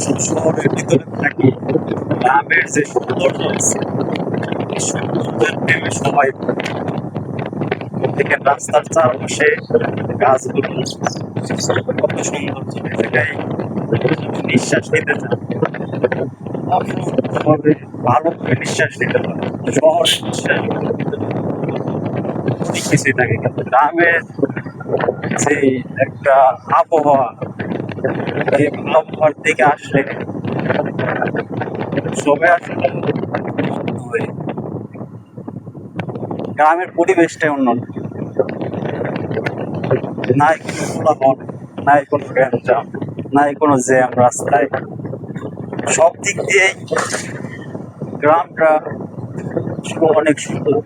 শহরের ভিতরে থাকি, গ্রামের যে সৌন্দর্য আছে এই সৌন্দর্যের প্রেমে সবাই দেখেন রাস্তার চারপাশে গাছগুলো কত সৌন্দর্য এই জায়গায় নিঃশ্বাস নিতে চান তবে ভালো করে নিঃশ্বাস নিতে পারে শহর নিঃশ্বাস কিছুই থাকে কিন্তু গ্রামের যে একটা আবহাওয়া এই আবহাওয়ার দিকে আসলে সবাই আসলে গ্রামের পরিবেশটাই অন্যরকম নাই কোনো কোলাহল নাই কোনো গ্যাঞ্জাম নাই কোনো জ্যাম রাস্তায় সব দিক দিয়েই গ্রামটা অনেক সুন্দর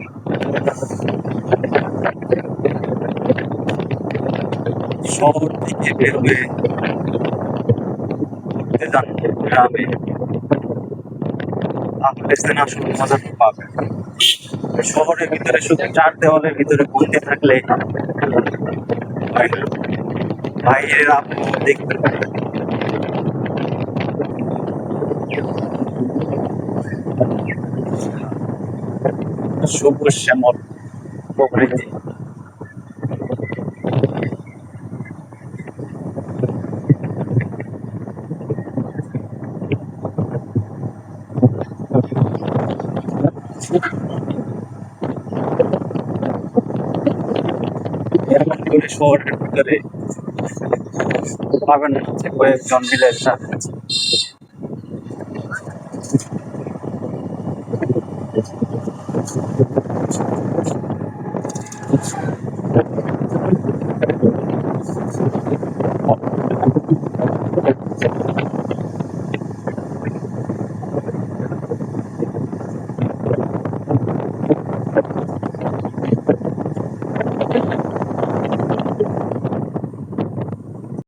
শহর থেকে বের হয়ে ঘুরতে যান গ্রামে তাহলে আসলে মজাটা পাবে শহরের ভিতরে শুধু চার দেওয়ালের ভিতরে বন্দি থাকলে হয় না বাইরের আবহাওয়া দেখতে পাবে সবুজ শ্যামল প্রকৃতি এমন করে শহরের ভিতরে পাবেন হচ্ছে কয়েকজন মিলে